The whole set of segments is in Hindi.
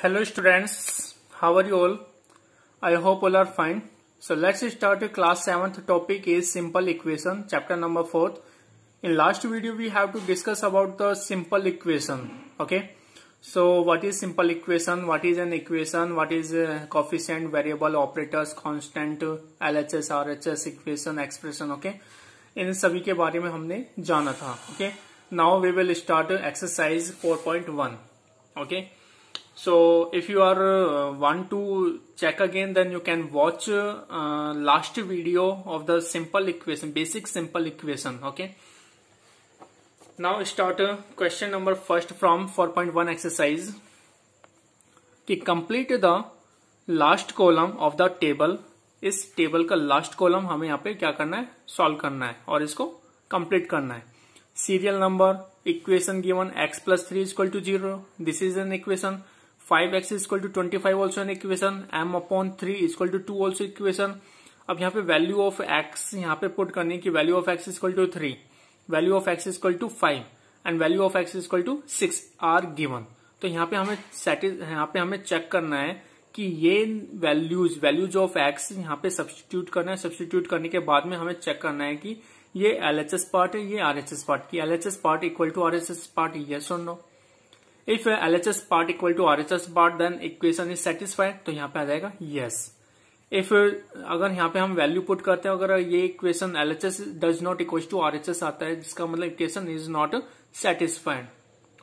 Hello students, how are you all? I hope all are fine. So let's start class 7th topic is simple equation, chapter number 4th. In last video we have to discuss about the simple equation. Okay. So what is simple equation, what is an equation, what is coefficient, variable, operators, constant, LHS, RHS, equation, expression. Okay. इन सभी के बारे में हमने जाना था. Okay. Now we will start exercise 4.1. Okay. So if you are want to check again, then you can watch last video of the simple equation, basic simple equation. Okay. Now start question number first from 4.1 exercise. कि complete the last column of the table. इस टेबल का लास्ट कॉलम हमें यहाँ पे क्या करना है, सॉल्व करना है और इसको कंप्लीट करना है. Serial number, equation given x plus 3 is equal to 0. This is an equation. 5x is equal to 25 also an equation. m upon 3 is equal to 2 also equation. अब यहाँ पे वैल्यू ऑफ x यहाँ पे पुट करनी है कि value of x is equal to 3, value of x is equal to 5 and value of x is equal to 6 are given. तो यहाँ पे हमें चेक करना है कि ये वैल्यूज ऑफ x यहाँ पे सब्स्टिट्यूट करना है. सब्स्टिट्यूट करने के बाद में हमें चेक करना है कि ये LHS पार्ट है, ये RHS पार्ट, की LHS part equal to RHS part, yes और no. If LHS part equal to RHS part then equation is satisfied. तो यहाँ पे आ जाएगा यस. इफ अगर यहाँ पे हम वैल्यू पुट करते हैं, अगर ये equation LHS does not equal to RHS आता है, जिसका मतलब equation is not satisfied.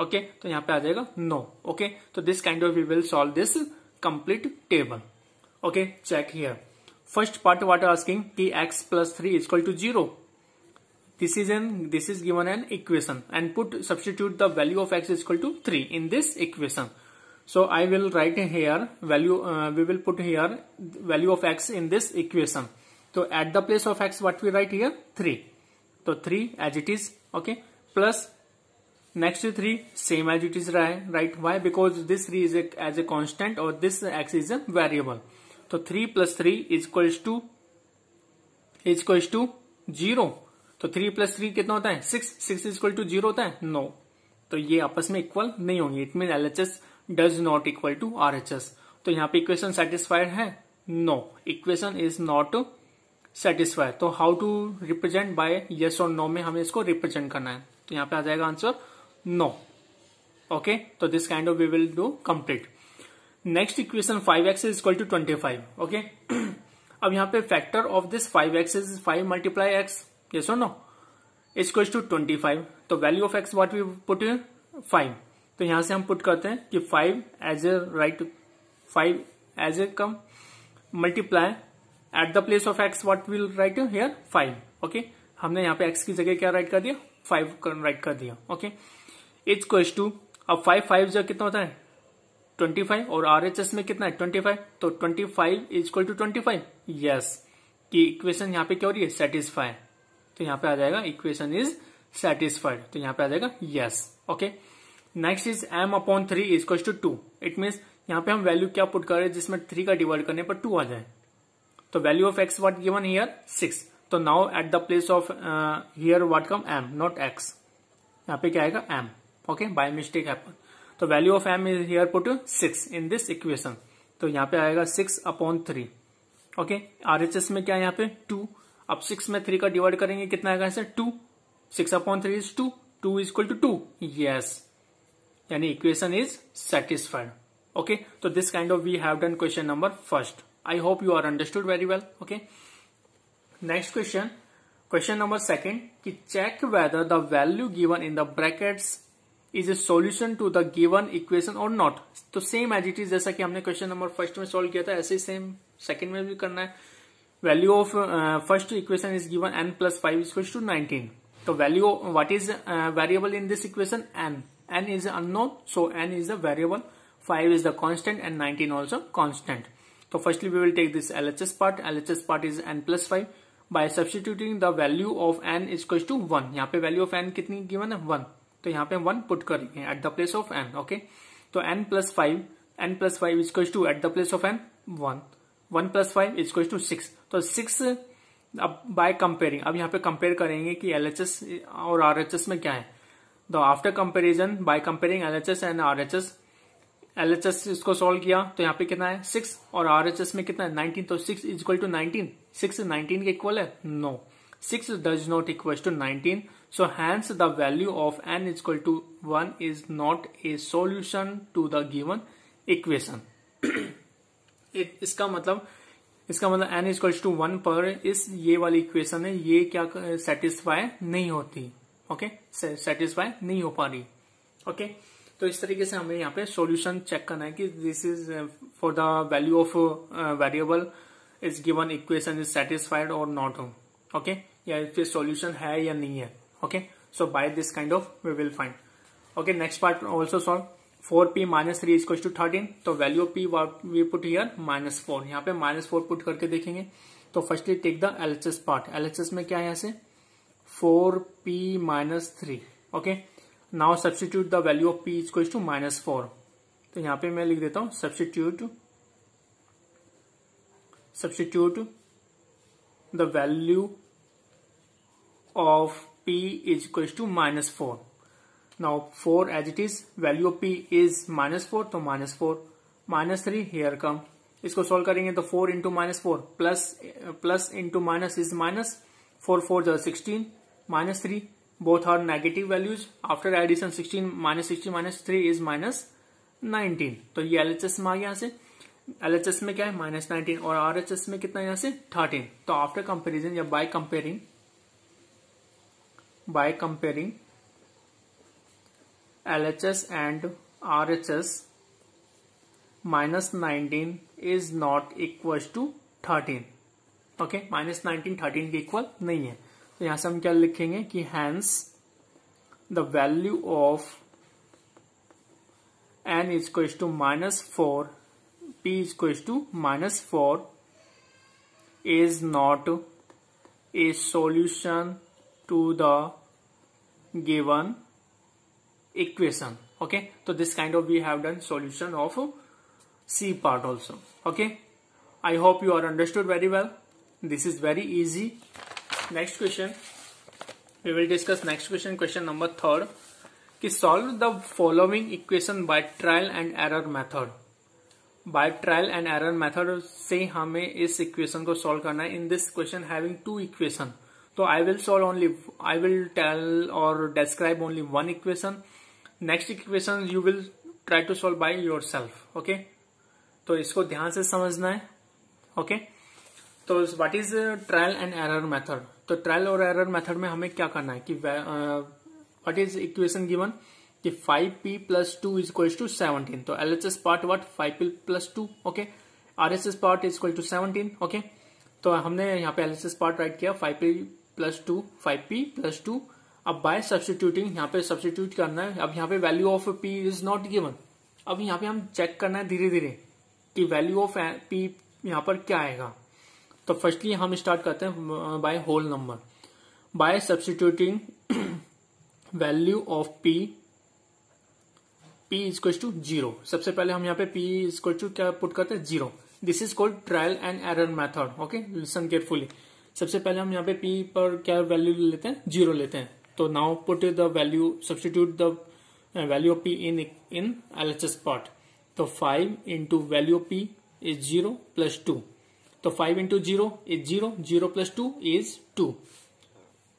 Okay, तो यहाँ पे आ जाएगा नो. ओके, तो this kind of we will solve this complete table. Okay, check here. First part what asking ki x plus 3 is equal to 0. This is given an equation and substitute the value of x is equal to 3 in this equation. So I will write here value, we will put here value of x in this equation. So at the place of x what we write here 3. So 3 as it is. Okay, plus next to 3 same as it is, right? Why? Because this 3 is as a constant or this x is a variable. So 3 plus 3 is equals to 0. तो 3 plus 3 कितना होता है 6. 6 is equal to 0 होता है नो. तो ये आपस में इक्वल नहीं होंगे. It mean LHS does not equal to RHS. तो यहाँ पे इक्वेशन सेटिस्फाइड है no. Equation is not satisfied. तो how to represent by yes और नो में हमें इसको रिप्रेजेंट करना है. तो यहाँ पे आ जाएगा आंसर नो. ओके, तो this kind of we will do complete. Next equation 5x is equal to 25. Okay, अब यहाँ पे factor of this 5x is 5 multiply x, yes और नो, इज इक्वल टू 25. तो value of x what we put 5. तो यहां से हम पुट करते हैं कि 5 as a right, 5 as a come multiply at the place of x what will write here 5. Okay, हमने यहाँ पे x की जगह क्या राइट कर दिया 5 राइट कर दिया. ओके, इज इक्वल्स टू, अब 5 जो कितना होता है 25 और RHS में कितना है 25. तो 25 इज इक्वल टू 25. यस, कि इक्वेशन यहाँ पे क्या हो रही है सेटिस्फाई. तो यहाँ पे आ जाएगा इक्वेशन इज सेटिस्फाइड. तो यहाँ पे आ जाएगा yes. Okay, next is m upon 3 is equal to 2. It means यहाँ पे हम वैल्यू क्या पुट कर रहे हैं जिसमें 3 का डिवाइड करने पर 2 आ जाए. तो value of x what given here 6. तो now at the place of here what come m not x. यहाँ पे क्या आएगा m. Okay, by mistake happen. तो value of m is here put 6 in this equation. तो यहाँ पे आएगा 6 अपॉन 3. ओके, RHS में क्या है यहाँ पे 2. अब 6 में 3 का डिवाइड करेंगे कितना आएगा ऐसे 2. 6 upon 3 is 2. 2 is equal to 2. Yes, यानी इक्वेशन इज सेटिस्फाइड. ओके, तो this kind of we have done question number first. I hope you are understood very well. Okay, next question number second कि check whether the value given in the brackets is a solution to the given equation और नॉट. तो सेम एज इट इज, जैसा कि हमने क्वेश्चन नंबर फर्स्ट में सॉल्व किया था ऐसे ही सेम सेकंड में भी करना है. Value of first equation is given n plus 5 is equal to 19. तो value what is variable in this equation n is unknown, so n is the variable, 5 is the constant and 19 also constant. So firstly we will take this LHS part. LHS part is n plus 5. By substituting the value of n is equal to 1. यहाँ पे value of n कितनी given है 1. तो यहाँ पे 1 put करेंगे at the place of n. Okay. तो n plus 5 is equal to at the place of n 1. 1 plus 5 is equal to 6. तो 6 अब by comparing, अब यहाँ पे compare करेंगे कि LHS और RHS में क्या है. The after comparison by comparing LHS and RHS LHS इसको सॉल्व किया तो यहाँ पे कितना है 6 और RHS में कितना है 19, तो 6 इज इक्वल टू 19, 6 19 के इक्वल है, no 6 does not equal to 19, so hence the value of n is equal to 1 is not a solution to the given equation. इसका मतलब n is equal to 1 पर इस ये वाली इक्वेशन है ये क्या सेटिस्फाई नहीं होती, ओके सेटिस्फाई नहीं हो पा रही, ओके तो इस तरीके से हमें यहाँ पे सॉल्यूशन चेक करना है कि this is for the value of variable is given equation is satisfied और नॉट, ओके या फिर सॉल्यूशन है या नहीं है, okay so by this kind of we will find. Okay, next part also solve. 4p minus 3 is equal to 13, तो value of p we put here minus 4, यहाँ पे minus 4 पुट करके देखेंगे. तो firstly take the LHS part. LHS में क्या है यहाँ से 4p minus 3, okay now substitute the value of p is equal to minus 4. तो यहाँ पे मैं लिख देता हूँ substitute the value of p is equals to minus 4. Now 4 as it is, value of p is minus 4, तो minus 4, minus 3 here come. इसको सोल्व करेंगे तो 4 into minus 4 plus into minus is minus, 4 4 is 16, minus 3, both are negative values. After addition 16 minus 3 is minus 19. तो ये LHS में आ गया यहाँ से. LHS में क्या है minus 19 और RHS में कितना यहाँ से 13. तो आफ्टर कंपेरिजन या by comparing LHS and RHS, minus 19 is not equals to 13, okay minus 19 13 के इक्वल नहीं है. तो यहां से हम क्या लिखेंगे कि hence the value of n is equals to minus 4, p is equals to minus 4 is not a solution to the given equation, okay so this kind of we have done solution of C part also, okay I hope you are understood very well. This is very easy. Next question we will discuss. Next question number 3 कि solve the following equation by trial and error method. By trial and error method से हमें इस equation को solve करना है. In this question having two equation, तो I will tell or describe only one equation. Next equation you will try to solve by yourself, okay तो इसको ध्यान से समझना है, okay तो what is trial and error method. तो ट्रायल और एरर मेथड में हमें क्या करना है कि what is equation given कि 5p plus 2 is equal to 17. तो LHS part what 5p plus 2, okay RHS part is equal to 17, okay तो हमने यहाँ पे LHS part राइट किया 5p plus 2 5p plus 2. अब बाय सब्स्टिट्यूटिंग यहाँ पे सब्स्टिट्यूट करना है. अब यहाँ पे value of p is not given. अब यहाँ पे हम चेक करना है धीरे धीरे कि वैल्यू ऑफ p यहाँ पर क्या आएगा. तो फर्स्टली हम स्टार्ट करते हैं by whole number. By substituting value of p is equal to 0. सबसे पहले हम यहाँ पे p इज इक्वल टू क्या पुट करते हैं 0. This is called trial and error method, okay listen carefully. सबसे पहले हम यहाँ पे p पर क्या वैल्यू लेते हैं 0 लेते हैं. तो now put the value substitute the value of p in LHS part. तो 5 into value of p is 0 plus 2. तो 5 इंटू 0 इज 0, 0 प्लस 2 इज 2.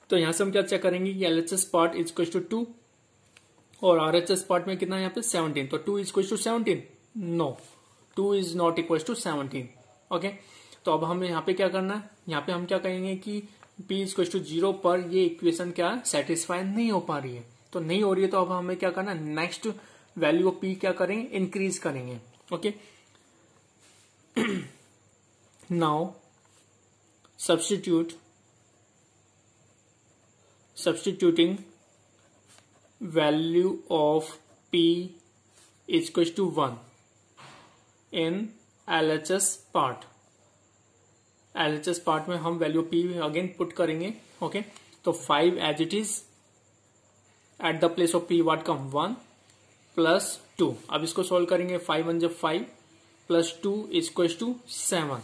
तो यहां से हम क्या चेक करेंगे कि LHS part is equal to 2 और RHS पार्ट में कितना है यहाँ पे 17. तो 2 is equal to 17, no 2 is not equal to 17, okay तो अब हमें यहाँ पे क्या करना है. यहाँ पे हम क्या कहेंगे कि p इज इक्वल टू 0 पर ये इक्वेशन क्या सेटिस्फाई नहीं हो पा रही है. तो नहीं हो रही है तो अब हमें क्या करना है नेक्स्ट वैल्यू ऑफ p क्या करेंगे इंक्रीज करेंगे, okay now substituting value of p is equal to 1 in LHS part. LHS part में हम वैल्यू p अगेन पुट करेंगे, ओके तो 5 as it is at the place of p what come 1 plus 2. अब इसको सोल्व करेंगे 5 1 जब 5 प्लस 2 इज इक्वल टू 7.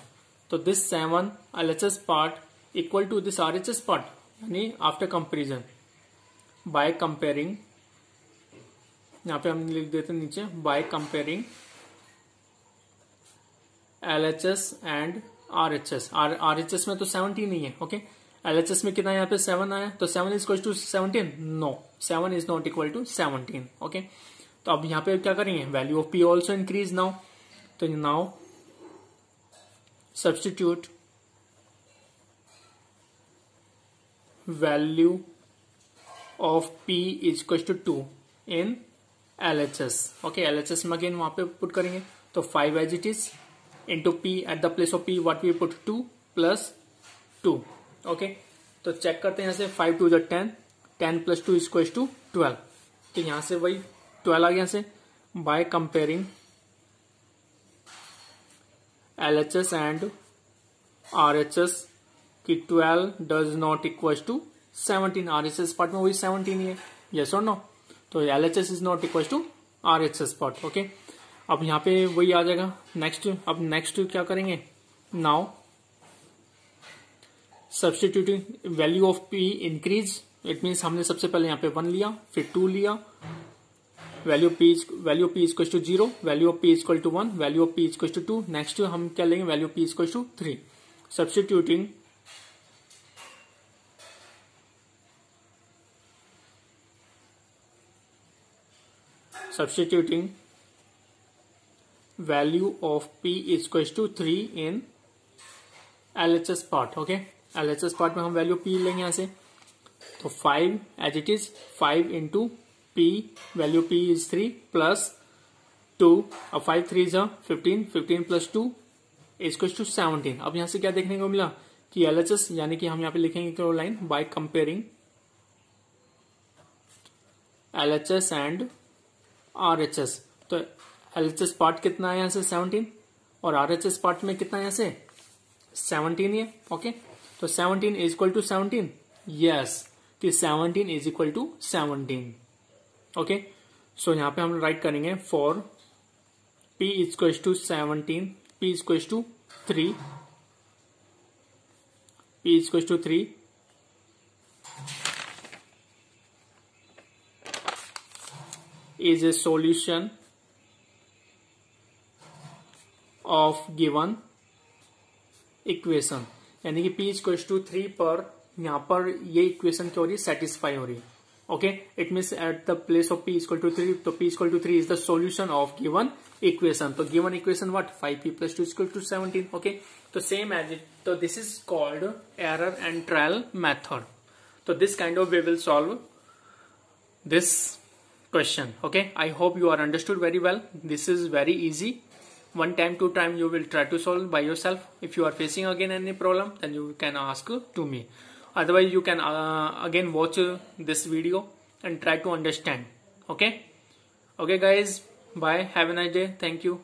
तो this 7 LHS part equal to this RHS part यानी आफ्टर कंपेरिजन बाय कंपेयरिंग. यहाँ पे हम लिख देते हैं नीचे by comparing LHS and RHS। RHS में तो 17 ही है। ओके, LHS में कितना यहाँ पे 7 आया, तो 7 is equal to 17? No, 7 is not equal to 17। Okay, तो अब यहाँ पे क्या करेंगे, value of P also increase now. तो now substitute value of P is equal to 2 in LHS। Okay, LHS में अगेन वहां पे पुट करेंगे, तो 5 as it is into P, at the place of P what we put 2 plus 2। Okay, तो चेक करते हैं यहाँ से, 5 2 10, 10 प्लस 2 इज इक्वल टू 12। तो यहां से वही 12 आ गया से, by comparing LHS and RHS कि 12 does not equal to 17। RHS part में वही 17 ही है, यस और नो। तो LHS is not equal to RHS part. Okay, अब यहाँ पे वही आ जाएगा नेक्स्ट। अब नेक्स्ट क्या करेंगे, now substituting value of P increase, it means हमने सबसे पहले यहाँ पे 1 लिया, फिर 2 लिया, value P is equal to 0, value of P is equal to 1, value of P is equal to 2। Next हम क्या लेंगे, value P is equal to 3। Substituting value of P is equal to 3 in LHS part. Okay, LHS part में हम वैल्यू P लेंगे यहां से, तो 5 as it is, 5 into P, value P is 3 plus 2। अब 5 3 जा 15, 15 प्लस 2 इज इक्वल टू 17। अब यहां से क्या देखने को मिला कि LHS, यानी कि हम यहाँ पे लिखेंगे line by comparing LHS and RHS। तो LHS पार्ट कितना है यहाँ से 17, और RHS पार्ट में कितना है यहाँ से 17 ही है। ओके, तो 17 इज इक्वल टू 17, यस, कि 17 is equal to 17। Okay, so यहां पे हम राइट करेंगे for P is equal to 17, P is equal to 3, P is equal to 3 is a solution of given equation। यानी कि P इक्वल टू 3 पर यहां पर ये इक्वेशन क्या हो रही है, सेटिस्फाई हो रही है। Okay, it means at the place of P equal to 3, तो P equal to 3 is the solution of given equation. तो given equation what, 5P plus 2 equal to 17। Okay, तो सेम एज इट, तो this is called error and trial method. तो this kind of way will solve this question। okay, I hope you are understood very well. This is very easy. One time, two time you will try to solve by yourself. If you are facing again any problem, then you can ask to me. Otherwise, you can again watch this video and try to understand. Okay, okay guys, bye, have a nice day, thank you.